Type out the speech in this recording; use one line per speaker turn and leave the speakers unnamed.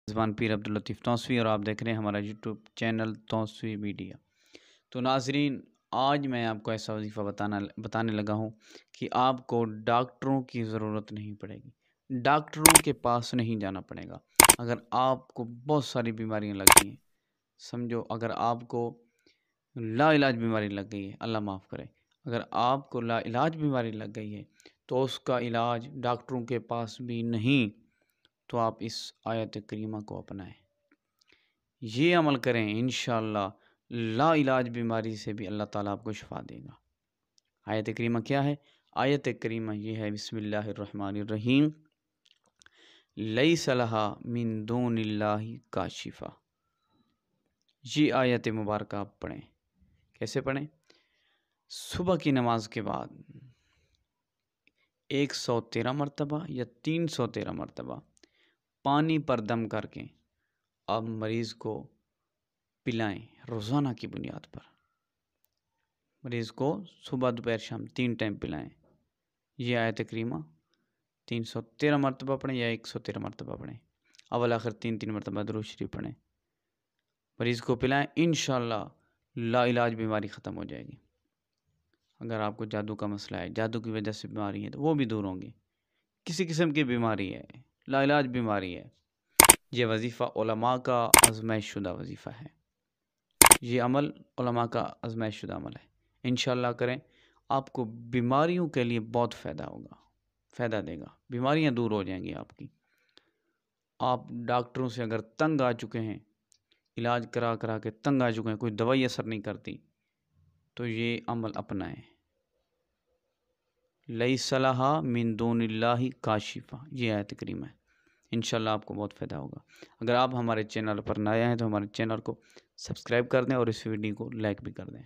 زبان پیر عبداللطیف توسوی اور آپ دیکھ رہے ہیں ہمارا یوٹیوب چینل توسوی میڈیا۔ تو ناظرین، آج میں آپ کو ایسا وظیفہ بتانے لگا ہوں کہ آپ کو ڈاکٹروں کی ضرورت نہیں پڑے گی، ڈاکٹروں کے پاس نہیں جانا پڑے گا۔ اگر آپ کو بہت ساری بیماریاں لگ گئی ہیں، سمجھو اگر آپ کو لا علاج بیماری لگ گئی ہے، اللہ معاف کرے، اگر آپ کو لا علاج بیماری لگ گئی ہے تو اس کا علاج ڈاکٹروں کے پاس بھی نہیں، تو آپ اس آیت کریمہ کو اپنائیں، یہ عمل کریں، انشاءاللہ لا علاج بیماری سے بھی اللہ تعالیٰ آپ کو شفا دے گا۔ آیت کریمہ کیا ہے؟ آیت کریمہ یہ ہے، بسم اللہ الرحمن الرحیم، لیس لہا من دون اللہ کاشفہ۔ یہ آیت مبارکہ آپ پڑھیں۔ کیسے پڑھیں؟ صبح کی نماز کے بعد 113 مرتبہ یا 313 مرتبہ پانی پر دم کر کے آپ مریض کو پلائیں، روزانہ کی بنیاد پر مریض کو صبح دوپہر شام 3 ٹائم پلائیں۔ یہ آیت کریمہ 313 مرتبہ پڑھیں یا 113 مرتبہ پڑھیں، اول آخر 3 مرتبہ درود شریف پڑھیں، مریض کو پلائیں، انشاءاللہ لا علاج بیماری ختم ہو جائے گی۔ اگر آپ کو جادو کا مسئلہ ہے، جادو کی وجہ سے بیماری ہے، تو وہ بھی دور ہوں گی۔ کسی قسم کی بیماری ہے، لا علاج بیماری ہے، یہ وظیفہ علماء کا آزمائش شدہ وظیفہ ہے، یہ عمل علماء کا آزمائش شدہ عمل ہے۔ انشاءاللہ کریں، آپ کو بیماریوں کے لیے بہت فائدہ ہوگا، فائدہ دے گا، بیماریاں دور ہو جائیں گی آپ کی۔ آپ ڈاکٹروں سے اگر تنگ آ چکے ہیں، علاج کرا کے تنگ آ چکے ہیں، کوئی دوائی اثر نہیں کرتی، تو یہ عمل اپنائیں، لیس لہا من دون اللہ کاشفہ، یہ آیت کریمہ ہے۔ انشاءاللہ آپ کو بہت فائدہ ہوگا۔ اگر آپ ہمارے چینل پر نئے ہیں تو ہمارے چینل کو سبسکرائب کر دیں اور اس ویڈیو کو لائک بھی کر دیں۔